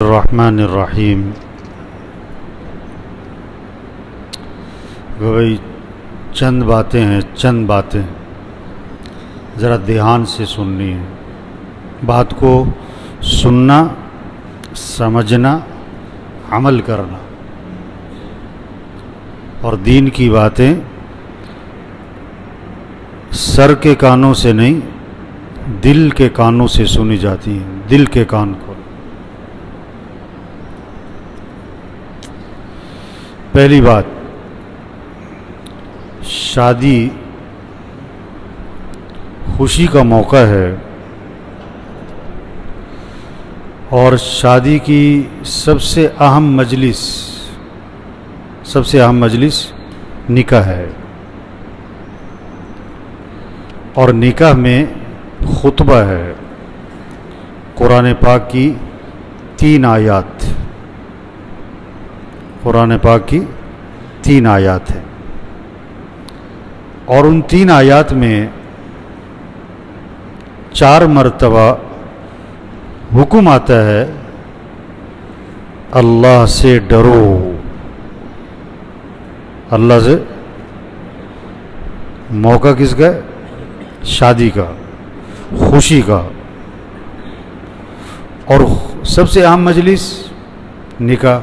الرحمن الرحیم۔ بھائی چند باتیں ہیں، چند باتیں ذرا دھیان سے سننی ہے۔ بات کو سننا، سمجھنا، عمل کرنا، اور دین کی باتیں سر کے کانوں سے نہیں، دل کے کانوں سے سنی جاتی ہیں۔ دل کے کان کو پہلی بات، شادی خوشی کا موقع ہے، اور شادی کی سب سے اہم مجلس نکاح ہے، اور نکاح میں خطبہ ہے۔ قرآن پاک کی 3 آیات، قرآن پاک کی 3 آیات ہیں، اور ان 3 آیات میں 4 مرتبہ حکم آتا ہے اللہ سے ڈرو، اللہ سے۔ موقع کس کا ہے؟ شادی کا، خوشی کا، اور سب سے اہم مجلس نکاح،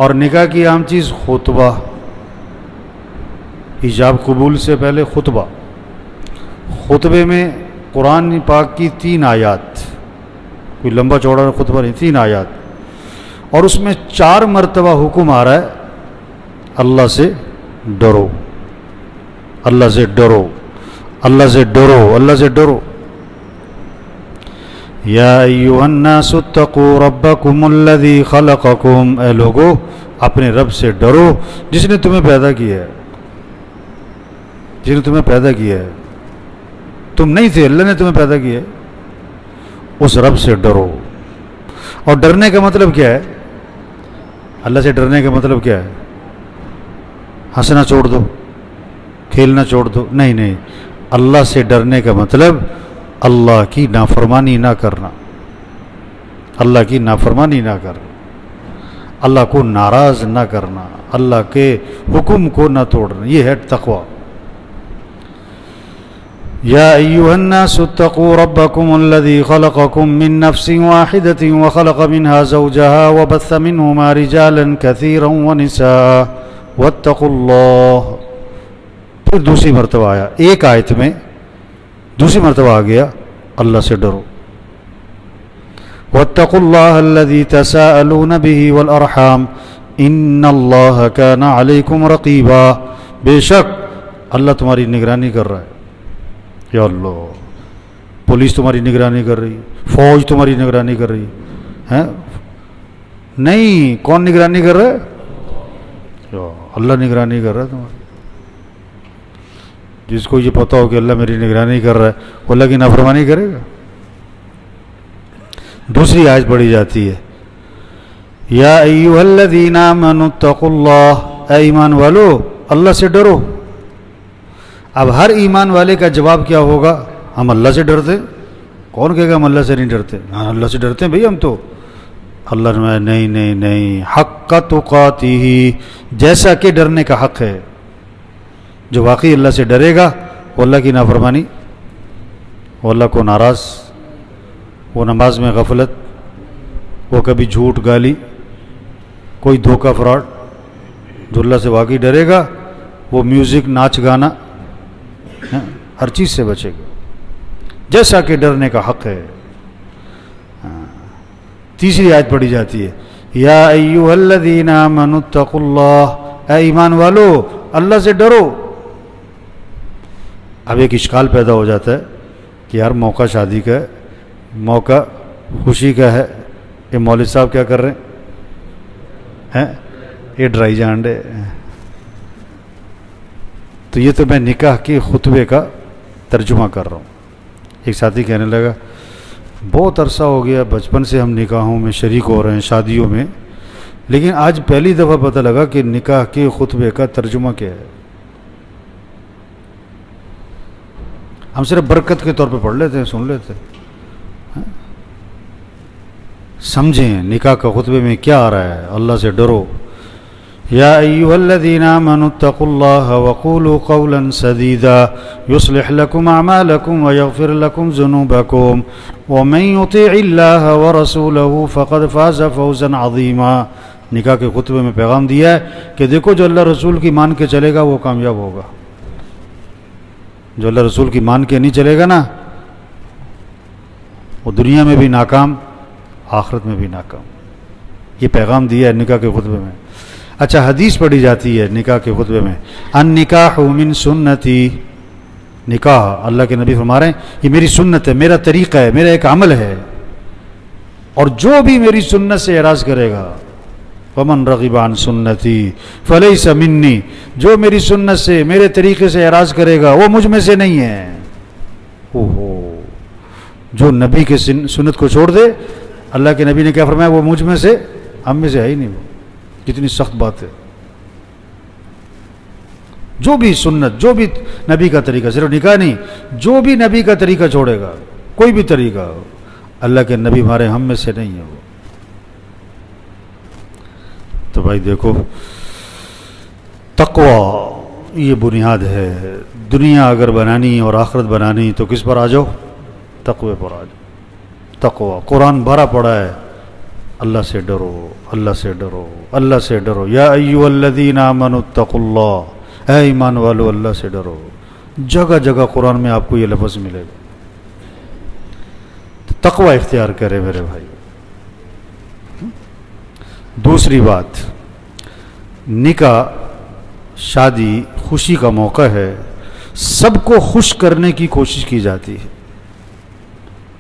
اور نکاح کی اہم چیز خطبہ، ایجاب قبول سے پہلے خطبہ۔ خطبے میں قرآن پاک کی 3 آیات، کوئی لمبا چوڑا خطبہ نہیں، 3 آیات، اور اس میں 4 مرتبہ حکم آ رہا ہے اللہ سے ڈرو، اللہ سے ڈرو، اللہ سے ڈرو، اللہ سے ڈرو۔ یا ایھا الناس اتقوا ربکم الذی خلقکم، اے لوگو اپنے رب سے ڈرو جس نے تمہیں پیدا کیا ہے، جس نے تمہیں پیدا کیا ہے۔ تم نہیں تھے، اللہ نے تمہیں پیدا کیا ہے، اس رب سے ڈرو۔ اور ڈرنے کا مطلب کیا ہے؟ اللہ سے ڈرنے کا مطلب کیا ہے؟ ہنسنا چھوڑ دو، کھیلنا چھوڑ دو، نہیں نہیں، اللہ سے ڈرنے کا مطلب اللہ کی نافرمانی نہ کرنا، اللہ کی نافرمانی نہ کرنا، اللہ کو ناراض نہ کرنا، اللہ کے حکم کو نہ توڑنا، یہ ہے تقوی۔ یا ایھا الناس اتقوا ربکم الذی خلقکم من نفس واحدۃ وخلق منها زوجها وبث منهما رجالا کثیرا ونساء واتقوا اللہ۔ پھر دوسری مرتبہ آیا، ایک آیت میں دوسری مرتبہ آ گیا اللہ سے ڈرو۔ واتقوا اللہ الذی تساءلون به والارحام ان اللہ کان علیکم رقیبا، بے شک اللہ تمہاری نگرانی کر رہا ہے۔ یا اللہ، پولیس تمہاری نگرانی کر رہی، فوج تمہاری نگرانی کر رہی ہے؟ نہیں، کون نگرانی کر رہا ہے؟ اللہ نگرانی کر رہا ہے تمہاری۔ جس کو یہ پتہ ہو کہ اللہ میری نگرانی کر رہا ہے، وہ اللہ کی نافرمانی کرے گا؟ دوسری آیت پڑھی جاتی ہے، یا ایھا الذین آمنوا اتقوا اللہ، اے ایمان والو اللہ سے ڈرو۔ اب ہر ایمان والے کا جواب کیا ہوگا؟ ہم اللہ سے ڈرتے۔ کون کہے گا ہم اللہ سے نہیں ڈرتے؟ ہاں اللہ سے ڈرتے ہیں بھئی ہم تو۔ اللہ نے نہیں نہیں نہیں، حق تقاتہ، جیسا کہ ڈرنے کا حق ہے۔ جو واقعی اللہ سے ڈرے گا وہ اللہ کی نافرمانی، وہ اللہ کو ناراض، وہ نماز میں غفلت، وہ کبھی جھوٹ گالی، کوئی دھوکہ فراڈ، جو اللہ سے واقعی ڈرے گا وہ میوزک، ناچ گانا، ہر چیز سے بچے گا، جیسا کہ ڈرنے کا حق ہے۔ تیسری آیت پڑھی جاتی ہے، یا ایھا الذین آمنوا اتقوا اللہ، اے ایمان والو اللہ سے ڈرو۔ اب ایک اشکال پیدا ہو جاتا ہے کہ یار موقع شادی کا ہے، موقع خوشی کا ہے، یہ مولوی صاحب کیا کر رہے ہیں؟ یہ ڈرائی جانڈے۔ تو یہ تو میں نکاح کے خطبے کا ترجمہ کر رہا ہوں۔ ایک ساتھی کہنے لگا بہت عرصہ ہو گیا، بچپن سے ہم نکاحوں میں شریک ہو رہے ہیں، شادیوں میں، لیکن آج پہلی دفعہ پتہ لگا کہ نکاح کے خطبے کا ترجمہ کیا ہے۔ ہم صرف برکت کے طور پہ پڑھ لیتے ہیں، سن لیتے ہیں، سمجھیں نکاح کا خطبے میں کیا آ رہا ہے، اللہ سے ڈرو۔ یا ایھا الذین آمنوا اتقوا اللہ وقولوا قولا سدیدا یصلح لکم اعمالکم ویغفر لکم ذنوبکم ومن یطع اللہ ورسولہ فقد فاز فوزا عظیما۔ نکاح کے خطبے میں پیغام دیا ہے کہ دیکھو جو اللہ رسول کی مان کے چلے گا وہ کامیاب ہوگا، جو اللہ رسول کی مان کے نہیں چلے گا نا وہ دنیا میں بھی ناکام آخرت میں بھی ناکام۔ یہ پیغام دیا ہے نکاح کے خطبے میں۔ اچھا، حدیث پڑھی جاتی ہے نکاح کے خطبے میں، النکاح من سنتی، نکاح اللہ کے نبی فرما رہے ہیں یہ میری سنت ہے، میرا طریقہ ہے، میرا ایک عمل ہے، اور جو بھی میری سنت سے اعراض کرے گا ومن رغب عن سنتی فلیس منی، جو میری سنت سے میرے طریقے سے اعراض کرے گا وہ مجھ میں سے نہیں ہے۔ جو نبی کے سنت کو چھوڑ دے، اللہ کے نبی نے کیا فرمایا، وہ مجھ میں سے، ہم میں سے ہے ہی نہیں۔ وہ کتنی سخت بات ہے۔ جو بھی سنت، جو بھی نبی کا طریقہ، صرف نکاح نہیں، جو بھی نبی کا طریقہ چھوڑے گا، کوئی بھی طریقہ، اللہ کے نبی ہمارے ہم میں سے نہیں ہے وہ۔ تو بھائی دیکھو، تقوی یہ بنیاد ہے۔ دنیا اگر بنانی اور آخرت بنانی تو کس پر آ جاؤ؟ تقوی پر آ جاؤ۔ تقوی قرآن بھرا پڑا ہے، اللہ سے ڈرو، اللہ سے ڈرو، اللہ سے ڈرو۔ یا ایھا الذین آمنوا اتقوا اللہ، اے ایمان والو اللہ سے ڈرو۔ جگہ جگہ قرآن میں آپ کو یہ لفظ ملے گا۔ تقوی اختیار کرے میرے بھائی۔ دوسری بات، نکاح شادی خوشی کا موقع ہے، سب کو خوش کرنے کی کوشش کی جاتی ہے،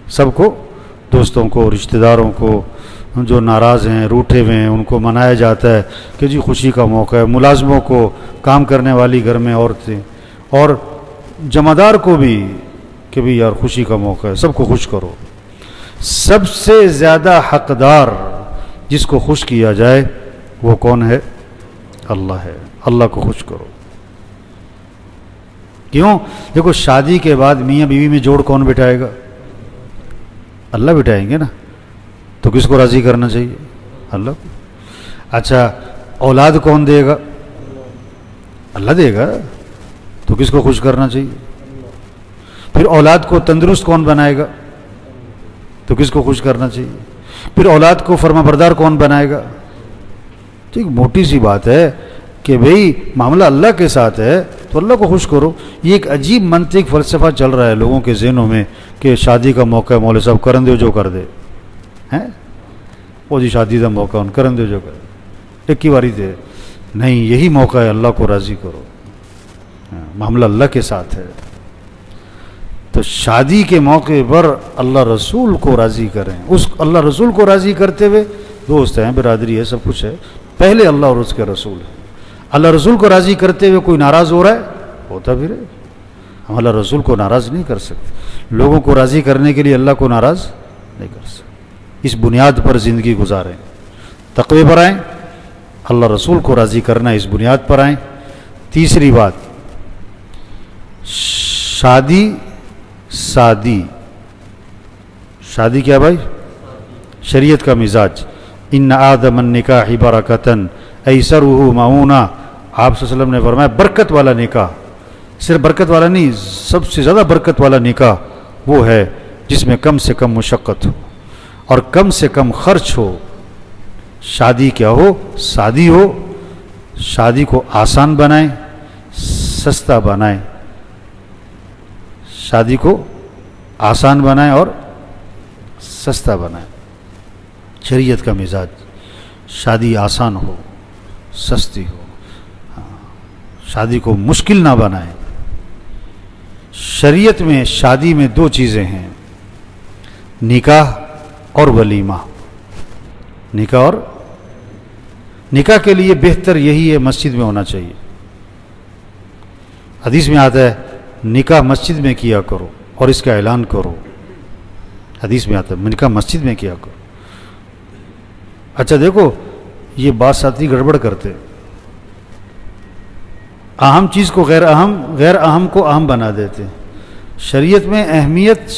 سب کو، دوستوں کو، رشتہ داروں کو، جو ناراض ہیں، روٹھے ہوئے ہیں، ان کو منایا جاتا ہے کہ جی خوشی کا موقع ہے۔ ملازموں کو، کام کرنے والی گھر میں عورتیں، اور جمعدار کو بھی کہ بھی یار خوشی کا موقع ہے، سب کو خوش کرو۔ سب سے زیادہ حقدار جس کو خوش کیا جائے وہ کون ہے؟ اللہ ہے۔ اللہ کو خوش کرو۔ کیوں؟ دیکھو، شادی کے بعد میاں بیوی میں جوڑ کون بٹھائے گا؟ اللہ بٹھائیں گے نا۔ تو کس کو راضی کرنا چاہیے؟ اللہ کو۔ اچھا، اولاد کون دے گا؟ اللہ دے گا۔ تو کس کو خوش کرنا چاہیے؟ پھر اولاد کو تندرست کون بنائے گا؟ تو کس کو خوش کرنا چاہیے؟ پھر اولاد کو فرما بردار کون بنائے گا؟ ٹھیک، موٹی سی بات ہے کہ بھئی معاملہ اللہ کے ساتھ ہے تو اللہ کو خوش کرو۔ یہ ایک عجیب منطق فلسفہ چل رہا ہے لوگوں کے ذہنوں میں کہ شادی کا موقع ہے، مولوی صاحب کرن دیو جو کر دے ہیں، وہ جی شادی کا موقع ان کرن دیو جو کر دے، ایک ہی باری دے۔ نہیں، یہی موقع ہے، اللہ کو راضی کرو، معاملہ اللہ کے ساتھ ہے۔ تو شادی کے موقع پر اللہ رسول کو راضی کریں، اس اللہ رسول کو راضی کرتے ہوئے، دوست ہیں، برادری ہے، سب کچھ ہے، پہلے اللہ اور اس کے رسول ہے۔ اللہ رسول کو راضی کرتے ہوئے کوئی ناراض ہو رہا ہے، ہوتا بھی رہے، ہم اللہ رسول کو ناراض نہیں کر سکتے۔ لوگوں کو راضی کرنے کے لیے اللہ کو ناراض نہیں کر سکتے۔ اس بنیاد پر زندگی گزاریں، تقوی پر آئیں، اللہ رسول کو راضی کرنا اس بنیاد پر آئیں۔ تیسری بات، شادی سادی، شادی کیا بھائی؟ شریعت کا مزاج۔ ان آدم النکاح برکتن ایسرہ معونہ، آپ صلی اللہ علیہ وسلم نے فرمایا برکت والا نکاح، صرف برکت والا نہیں، سب سے زیادہ برکت والا نکاح وہ ہے جس میں کم سے کم مشقت ہو اور کم سے کم خرچ ہو۔ شادی کیا ہو؟ سادی ہو، شادی کو آسان بنائیں، سستا بنائیں، شادی کو آسان بنائیں اور سستا بنائیں۔ شریعت کا مزاج، شادی آسان ہو، سستی ہو، شادی کو مشکل نہ بنائیں۔ شریعت میں شادی میں دو چیزیں ہیں، نکاح اور ولیمہ۔ نکاح اور نکاح کے لیے بہتر یہی ہے مسجد میں ہونا چاہیے۔ حدیث میں آتا ہے نکاح مسجد میں کیا کرو اور اس کا اعلان کرو، حدیث میں آتا ہے نکاح مسجد میں کیا کرو۔ اچھا دیکھو، یہ بات ساتھی گڑبڑ کرتے، اہم چیز کو غیر اہم، غیر اہم کو اہم بنا دیتے۔ شریعت میں اہمیت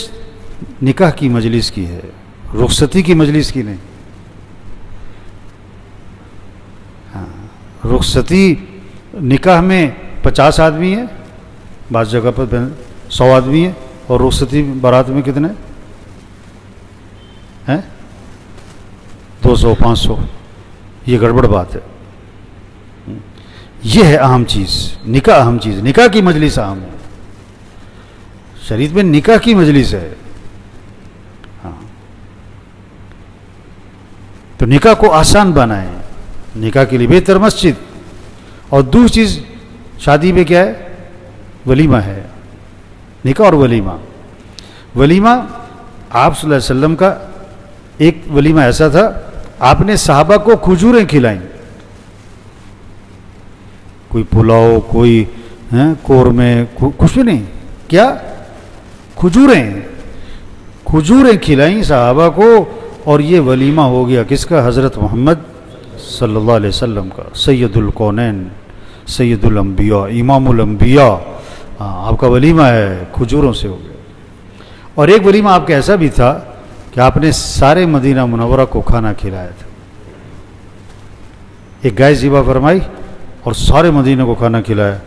نکاح کی مجلس کی ہے، رخصتی کی مجلس کی نہیں۔ رخصتی نکاح میں 50 آدمی ہیں، بعض جگہ پر 100 آدمی ہیں، اور رخصتی بارات میں کتنے ہیں؟ 200 500. یہ گڑبڑ بات ہے. یہ ہے اہم چیز. نکاح اہم چیز، نکاح کی مجلس اہم ہے. شریعت میں نکاح کی مجلس ہے. ہاں، تو نکاح کو آسان بنائیں. نکاح کے لیے بہتر مسجد. اور دوسری چیز شادی میں کیا ہے؟ ولیمہ ہے. نکاح اور ولیمہ. ولیمہ آپ صلی اللہ علیہ وسلم کا ایک ولیمہ ایسا تھا، آپ نے صحابہ کو کھجوریں کھلائیں. کوئی پلاؤ، کوئی قورمے، کچھ بھی نہیں. کیا؟ کھجوریں کھلائیں صحابہ کو. اور یہ ولیمہ ہو گیا کس کا؟ حضرت محمد صلی اللہ علیہ وسلم کا. سید الکونین، سید الانبیاء، امام الانبیاء. آپ کا ولیمہ ہے، کھجوروں سے ہو گیا. اور ایک ولیمہ آپ کا ایسا بھی تھا کہ آپ نے سارے مدینہ منورہ کو کھانا کھلایا تھا. ایک گائے ذبح فرمائی اور سارے مدینہ کو کھانا کھلایا.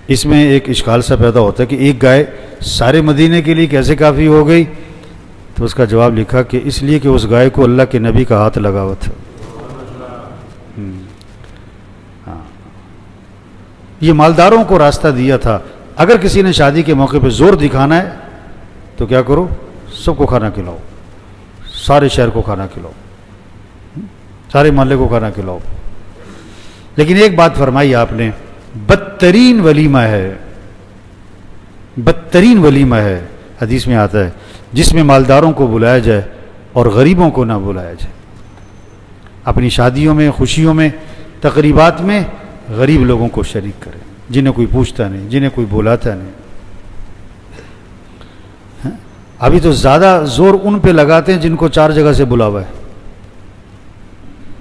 اس میں ایک اشکال سا پیدا ہوتا ہے کہ ایک گائے سارے مدینہ کے لیے کیسے کافی ہو گئی؟ تو اس کا جواب لکھا کہ اس لیے کہ اس گائے کو اللہ کے نبی کا ہاتھ لگا ہوا تھا. یہ مالداروں کو راستہ دیا تھا. اگر کسی نے شادی کے موقع پہ زور دکھانا ہے تو کیا کرو؟ سب کو کھانا کھلاؤ، سارے شہر کو کھانا کھلاؤ، سارے محلے کو کھانا کھلاؤ. لیکن ایک بات فرمائی آپ نے، بدترین ولیمہ ہے، بدترین ولیمہ ہے، حدیث میں آتا ہے، جس میں مالداروں کو بلایا جائے اور غریبوں کو نہ بلایا جائے. اپنی شادیوں میں، خوشیوں میں، تقریبات میں غریب لوگوں کو شریک کریں، جنہیں کوئی پوچھتا نہیں، جنہیں کوئی بلاتا نہیں. ابھی تو زیادہ زور ان پہ لگاتے ہیں جن کو 4 جگہ سے بلاوا ہے.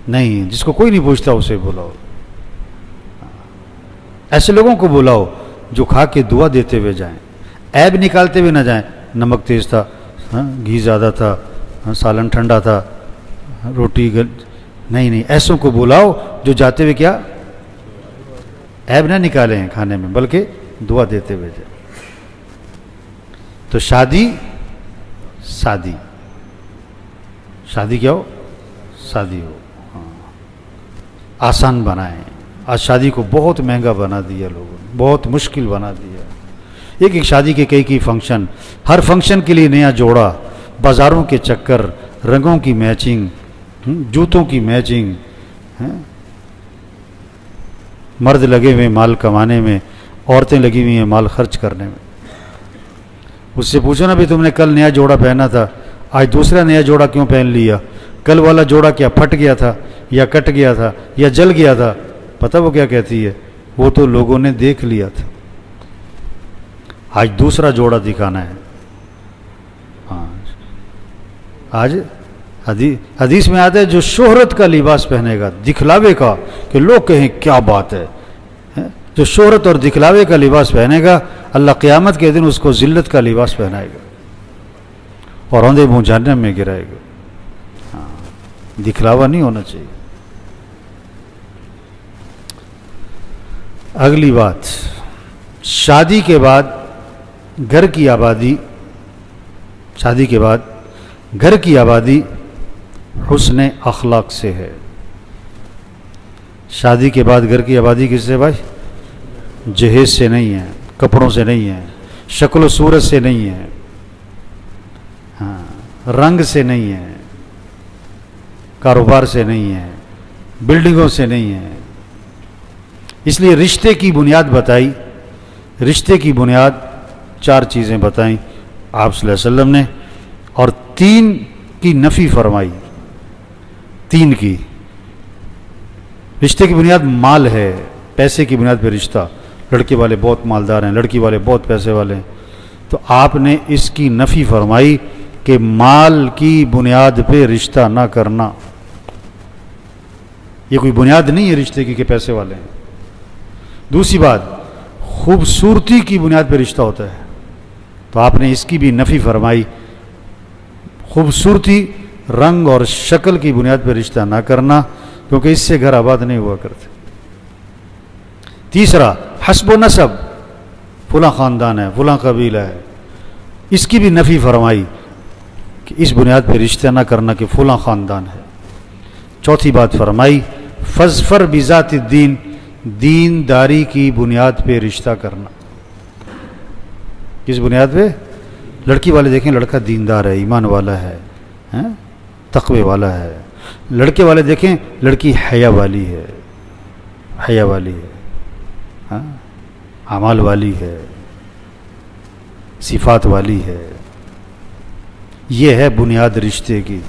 نہیں، جس کو کوئی نہیں پوچھتا اسے بلاؤ. ایسے لوگوں کو بلاؤ جو کھا کے دعا دیتے ہوئے جائیں، عیب نکالتے ہوئے نہ جائیں. نمک تیز تھا، گھی زیادہ تھا، سالن ٹھنڈا تھا، روٹی نہیں، ایسوں کو بلاؤ جو جاتے ہوئے کیا؟ عیب نہ نکالیں کھانے میں، بلکہ دعا دیتے ہوئے جائیں. تو شادی کیا ہو؟ شادی ہو. آسان بنائیں. آج شادی کو بہت مہنگا بنا دیا لوگوں نے، بہت مشکل بنا دیا. ایک شادی کے کئی فنکشن، ہر فنکشن کے لیے نیا جوڑا، بازاروں کے چکر، رنگوں کی میچنگ، جوتوں کی میچنگ. مرد لگے ہوئے مال کمانے میں، عورتیں لگی ہوئی ہیں مال خرچ کرنے میں. اس سے پوچھو نا بھی تم نے کل نیا جوڑا پہنا تھا، آج دوسرا نیا جوڑا کیوں پہن لیا؟ کل والا جوڑا کیا پھٹ گیا تھا یا کٹ گیا تھا یا جل گیا تھا؟ پتہ وہ کیا کہتی ہے؟ وہ تو لوگوں نے دیکھ لیا تھا، آج دوسرا جوڑا دکھانا ہے. آج حدیث میں آتا ہے جو شہرت کا لباس پہنے گا، دکھلاوے کا، کہ لوگ کہیں کیا بات ہے، جو شہرت اور دکھلاوے کا لباس پہنے گا، اللہ قیامت کے دن اس کو ذلت کا لباس پہنائے گا اور اندھے منہ جہنم میں گرائے گا. دکھلاوا نہیں ہونا چاہیے. اگلی بات، شادی کے بعد گھر کی آبادی، شادی کے بعد گھر کی آبادی حسن اخلاق سے ہے. شادی کے بعد گھر کی آبادی کس سے بھائی؟ جہیز سے نہیں ہے، کپڑوں سے نہیں ہے، شکل و صورت سے نہیں ہے، رنگ سے نہیں ہے، کاروبار سے نہیں ہے، بلڈنگوں سے نہیں ہے. اس لیے رشتے کی بنیاد بتائی. رشتے کی بنیاد 4 چیزیں بتائیں آپ صلی اللہ علیہ وسلم نے، اور 3 کی نفی فرمائی. 3 کی. رشتے کی بنیاد مال ہے، پیسے کی بنیاد پہ رشتہ. لڑکے والے بہت مالدار ہیں، لڑکی والے بہت پیسے والے ہیں، تو آپ نے اس کی نفی فرمائی کہ مال کی بنیاد پہ رشتہ نہ کرنا. یہ کوئی بنیاد نہیں ہے رشتے کی کہ پیسے والے ہیں. دوسری بات، خوبصورتی کی بنیاد پہ رشتہ ہوتا ہے، تو آپ نے اس کی بھی نفی فرمائی. خوبصورتی، رنگ اور شکل کی بنیاد پہ رشتہ نہ کرنا، کیونکہ اس سے گھر آباد نہیں ہوا کرتے. تیسرا حسب و نسب، فلاں خاندان ہے، فلاں قبیلہ ہے، اس کی بھی نفی فرمائی کہ اس بنیاد پہ رشتہ نہ کرنا کہ فلاں خاندان ہے۔ چوتھی بات فرمائی فظفر بذات الدین، دین داری کی بنیاد پہ رشتہ کرنا۔ کس بنیاد پہ؟ لڑکی والے دیکھیں لڑکا دیندار ہے، ایمان والا ہے، تقوی والا ہے۔ لڑکے والے دیکھیں لڑکی حیا والی ہے، حیا والی ہے، اعمال والی ہے، صفات والی ہے۔ یہ ہے بنیاد رشتے کی۔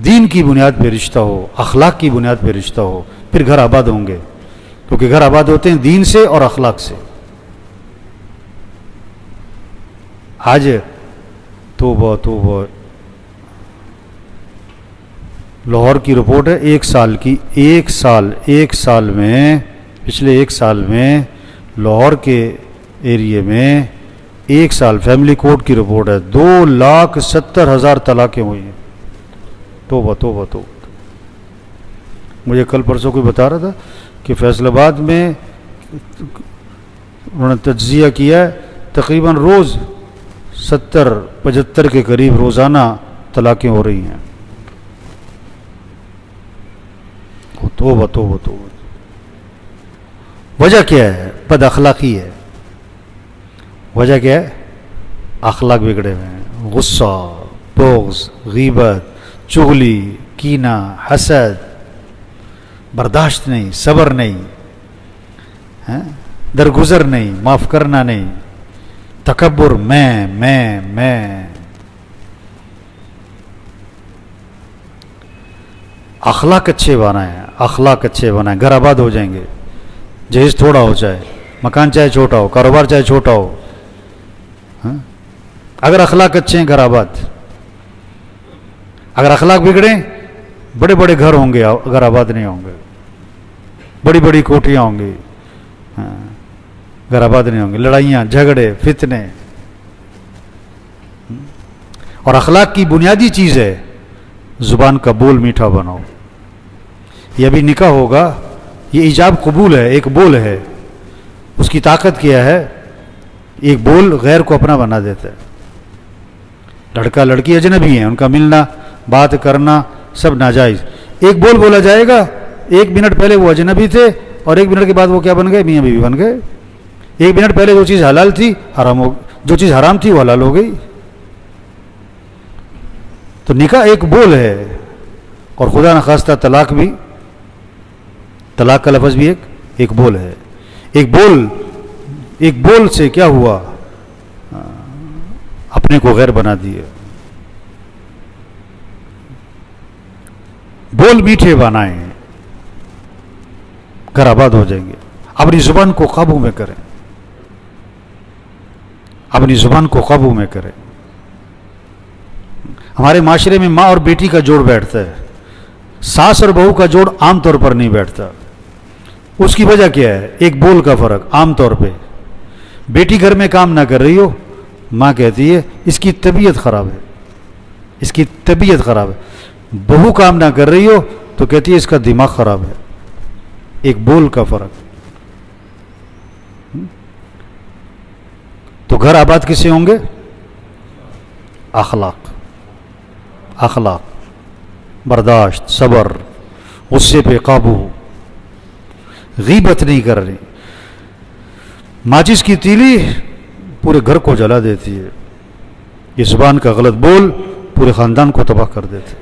دین کی بنیاد پہ رشتہ ہو، اخلاق کی بنیاد پہ رشتہ ہو، پھر گھر آباد ہوں گے، کیونکہ گھر آباد ہوتے ہیں دین سے اور اخلاق سے۔ آج توبہ توبہ، لاہور کی رپورٹ ہے ایک سال کی، ایک سال میں، پچھلے ایک سال میں لاہور کے ایریے میں ایک سال فیملی کورٹ کی رپورٹ ہے 2,70,000 طلاقیں ہوئی ہیں۔ توبہ توبہ توبہ۔ مجھے کل پرسوں کوئی بتا رہا تھا کہ فیصل آباد میں انہوں نے تجزیہ کیا ہے، تقریباً روز 70-75 کے قریب روزانہ طلاقیں ہو رہی ہیں۔ توبہ توبہ توبہ۔ وجہ کیا ہے؟ بد اخلاقی ہے۔ وجہ کیا ہے؟ اخلاق بگڑے ہوئے ہیں، غصہ، بغض، غیبت، چغلی، کینہ، حسد، برداشت نہیں، صبر نہیں، درگزر نہیں، معاف کرنا نہیں، تکبر، میں۔ اخلاق اچھے بنائیں، اخلاق اچھے بنائیں، گھر آباد ہو جائیں گے۔ جہیز تھوڑا ہو چاہے، مکان چاہے چھوٹا ہو، کاروبار چاہے چھوٹا ہو، اگر اخلاق اچھے ہیں گھر آباد۔ اگر اخلاق بگڑیں بڑے بڑے گھر ہوں گے، گھر آباد نہیں ہوں گے، بڑی بڑی کوٹھیاں ہوں گی، گھر آباد نہیں ہوں گے، لڑائیاں، جھگڑے، فتنے۔ اور اخلاق کی بنیادی چیز ہے زبان کا بول میٹھا بناؤ۔ یہ ابھی نکاح ہوگا، یہ ایجاب قبول ہے، ایک بول ہے، اس کی طاقت کیا ہے؟ ایک بول غیر کو اپنا بنا دیتا ہے۔ لڑکا لڑکی اجنبی ہیں، ان کا ملنا، بات کرنا سب ناجائز۔ ایک بول بولا جائے گا، 1 منٹ پہلے وہ اجنبی تھے اور 1 منٹ کے بعد وہ کیا بن گئے؟ میاں بیوی بن گئے۔ 1 منٹ پہلے جو چیز حلال تھی حرام ہو، جو چیز حرام تھی وہ حلال ہو گئی۔ تو نکاح ایک بول ہے، اور خدا نخواستہ طلاق بھی، طلاق کا لفظ بھی ایک بول ہے۔ ایک بول سے کیا ہوا؟ اپنے کو غیر بنا دیے۔ بول میٹھے بنائیں، گھر آباد ہو جائیں گے۔ اپنی زبان کو قابو میں کریں، اپنی زبان کو قابو میں کریں۔ ہمارے معاشرے میں ماں اور بیٹی کا جوڑ بیٹھتا ہے، ساس اور بہو کا جوڑ عام طور پر نہیں بیٹھتا۔ اس کی وجہ کیا ہے؟ ایک بول کا فرق۔ عام طور پہ بیٹی گھر میں کام نہ کر رہی ہو، ماں کہتی ہے اس کی طبیعت خراب ہے، اس کی طبیعت خراب ہے۔ بہو کام نہ کر رہی ہو تو کہتی ہے اس کا دماغ خراب ہے۔ ایک بول کا فرق۔ تو گھر آباد کس سے ہوں گے؟ اخلاق، اخلاق، برداشت، صبر، غصے پہ قابو، غیبت نہیں کر رہی۔ ماچس کی تیلی پورے گھر کو جلا دیتی ہے، یہ زبان کا غلط بول پورے خاندان کو تباہ کر دیتے۔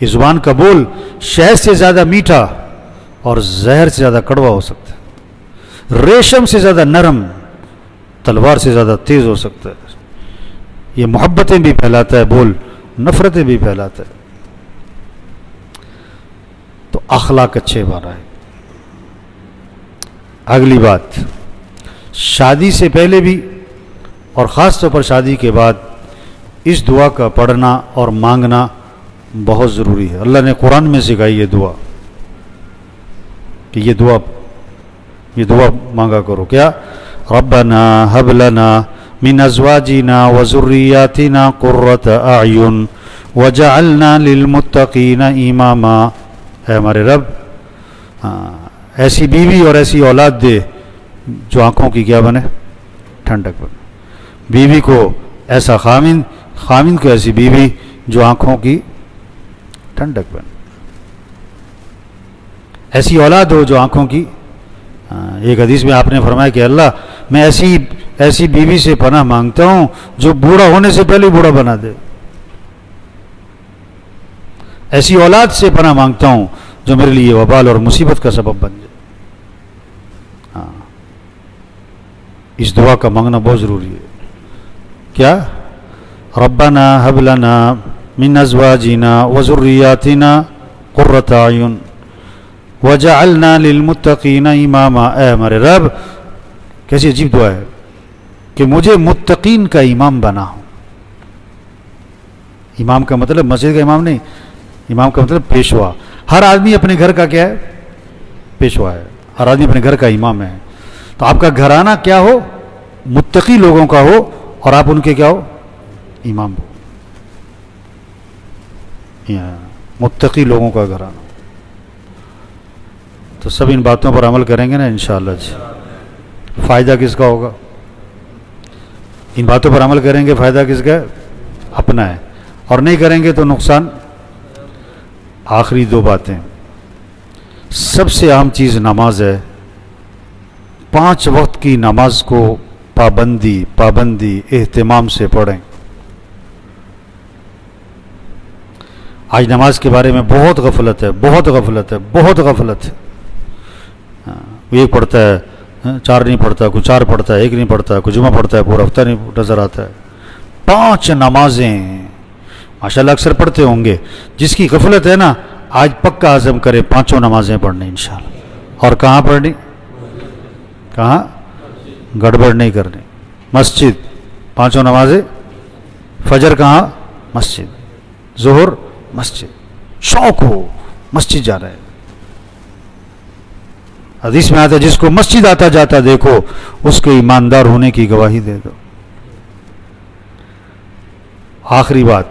یہ زبان کا بول شہد سے زیادہ میٹھا اور زہر سے زیادہ کڑوا ہو سکتا ہے، ریشم سے زیادہ نرم، تلوار سے زیادہ تیز ہو سکتا ہے۔ یہ محبتیں بھی پھیلاتا ہے بول، نفرتیں بھی پھیلاتا ہے۔ تو اخلاق اچھے بنا ہے۔ اگلی بات، شادی سے پہلے بھی اور خاص طور پر شادی کے بعد اس دعا کا پڑھنا اور مانگنا بہت ضروری ہے۔ اللہ نے قرآن میں سکھائی یہ دعا کہ یہ دعا مانگا کرو۔ کیا؟ ربنا هب لنا من ازواجنا وذریاتنا قرۃ اعین وجعلنا للمتقین اماما، اے ہمارے رب ایسی بیوی اور ایسی اولاد دے جو آنکھوں کی کیا بنے، ٹھنڈک بنے. بیوی کو ایسا خامند، خامند کو ایسی بیوی جو آنکھوں کی ٹھنڈک بنے، ایسی اولاد ہو جو آنکھوں کی. ایک حدیث میں آپ نے فرمایا کہ اللہ میں ایسی بیوی سے پناہ مانگتا ہوں جو بوڑھا ہونے سے پہلے بوڑھا بنا دے، ایسی اولاد سے پناہ مانگتا ہوں جو میرے لیے وبال اور مصیبت کا سبب بن جائے. اس دعا کا مانگنا بہت ضروری ہے. کیا؟ ربنا هب لنا من ازواجنا وذریاتنا قرۃ اعین وجعلنا للمتقین اماما، اے ہمارے رب کیسی عجیب دعا ہے کہ مجھے متقین کا امام بنا ہوں. امام کا مطلب مسجد کا امام نہیں، امام کا مطلب پیشوا. ہر آدمی اپنے گھر کا کیا ہے؟ پیشوا ہے. ہر آدمی اپنے گھر کا امام ہے. تو آپ کا گھرانہ کیا ہو؟ متقی لوگوں کا ہو، اور آپ ان کے کیا ہو؟ امام ہو. متقی لوگوں کا گھرانہ. تو سب ان باتوں پر عمل کریں گے نا انشاءاللہ جی. فائدہ کس کا ہوگا؟ ان باتوں پر عمل کریں گے، فائدہ کس کا ہے؟ اپنا ہے. اور نہیں کریں گے تو نقصان. آخری دو باتیں. سب سے اہم چیز نماز ہے. 5 وقت کی نماز کو پابندی اہتمام سے پڑھیں. آج نماز کے بارے میں بہت غفلت ہے. ایک پڑھتا ہے 4 نہیں پڑھتا، کوئی 4 پڑھتا ہے، 1 نہیں پڑھتا، کوئی جمعہ پڑھتا ہے پورا ہفتہ نہیں نظر آتا ہے. 5 نمازیں ماشاءاللہ اکثر پڑھتے ہوں گے. جس کی غفلت ہے نا آج پکا عزم کرے 5 نمازیں پڑھنے انشاءاللہ. اور کہاں پڑھنی؟ کہاں؟ گڑبڑ نہیں کرنی. مسجد 5 نمازیں. فجر کہاں؟ مسجد. ظہر مسجد. شوق ہو مسجد جا رہے. حدیث میں آتا ہے جس کو مسجد آتا جاتا دیکھو اس کے ایماندار ہونے کی گواہی دے دو. آخری بات،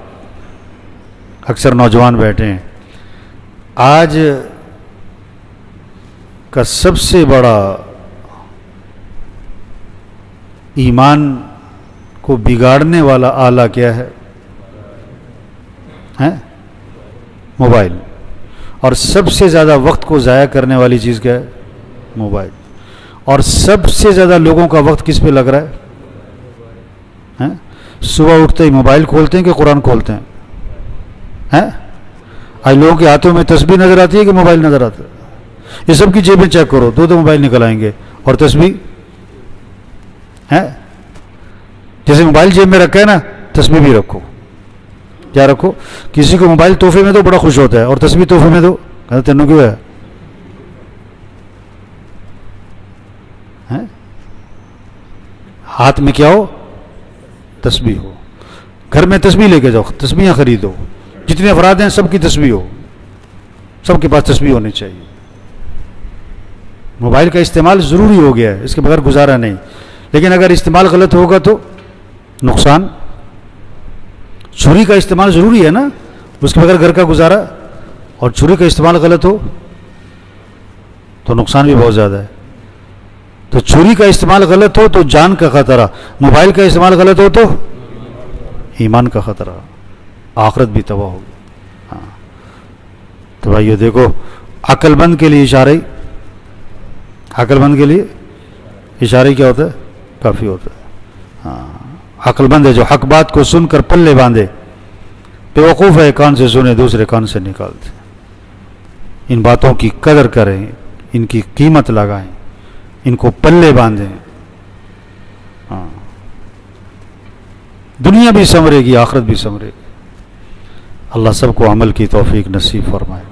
اکثر نوجوان بیٹھے ہیں. آج کا سب سے بڑا ایمان کو بگاڑنے والا آلہ کیا ہے؟ موبائل. اور سب سے زیادہ وقت کو ضائع کرنے والی چیز کیا ہے؟ موبائل. اور سب سے زیادہ لوگوں کا وقت کس پہ لگ رہا ہے؟ صبح اٹھتے ہی موبائل کھولتے ہیں کہ قرآن کھولتے ہیں؟ آج لوگوں کے ہاتھوں میں تسبیح نظر آتی ہے کہ موبائل نظر آتا ہے؟ یہ سب کی جیبیں چیک کرو، 2 موبائل نکل آئیں گے. اور تسبیح جیسے موبائل جیب میں رکھا ہے نا تسبیح بھی رکھو. کیا رکھو؟ کسی کو موبائل تحفے میں دو بڑا خوش ہوتا ہے، اور تسبیح تحفے میں دو کہتے تینوں کیوں ہے؟ ہاتھ میں کیا ہو؟ تسبیح ہو. گھر میں تسبیح لے کے جاؤ، تسبیحاں خریدو. جتنے افراد ہیں سب کی تسبیح ہو، سب کے پاس تسبیح ہونی چاہیے. موبائل کا استعمال ضروری ہو گیا ہے، اس کے بغیر گزارا نہیں. لیکن اگر استعمال غلط ہوگا تو نقصان. چھری کا استعمال ضروری ہے نا، اس کے بغیر گھر کا گزارا. اور چھری کا استعمال غلط ہو تو نقصان بھی بہت زیادہ ہے. تو چھری کا استعمال غلط ہو تو جان کا خطرہ، موبائل کا استعمال غلط ہو تو ایمان کا خطرہ، آخرت بھی تباہ ہوگی. تو بھائیو دیکھو، عقل مند کے لیے اشارہ، عقل مند کے لیے اشارہ کیا ہوتا ہے؟ کافی ہوتا ہے. عقل مند ہے جو حق بات کو سن کر پلے باندھے، بیوقوف ہے کان سے سنے دوسرے کان سے نکالتے. ان باتوں کی قدر کریں، ان کی قیمت لگائیں، ان کو پلے باندھیں. دنیا بھی سنورے گی، آخرت بھی سنورے گی. اللہ سب کو عمل کی توفیق نصیب فرمائے.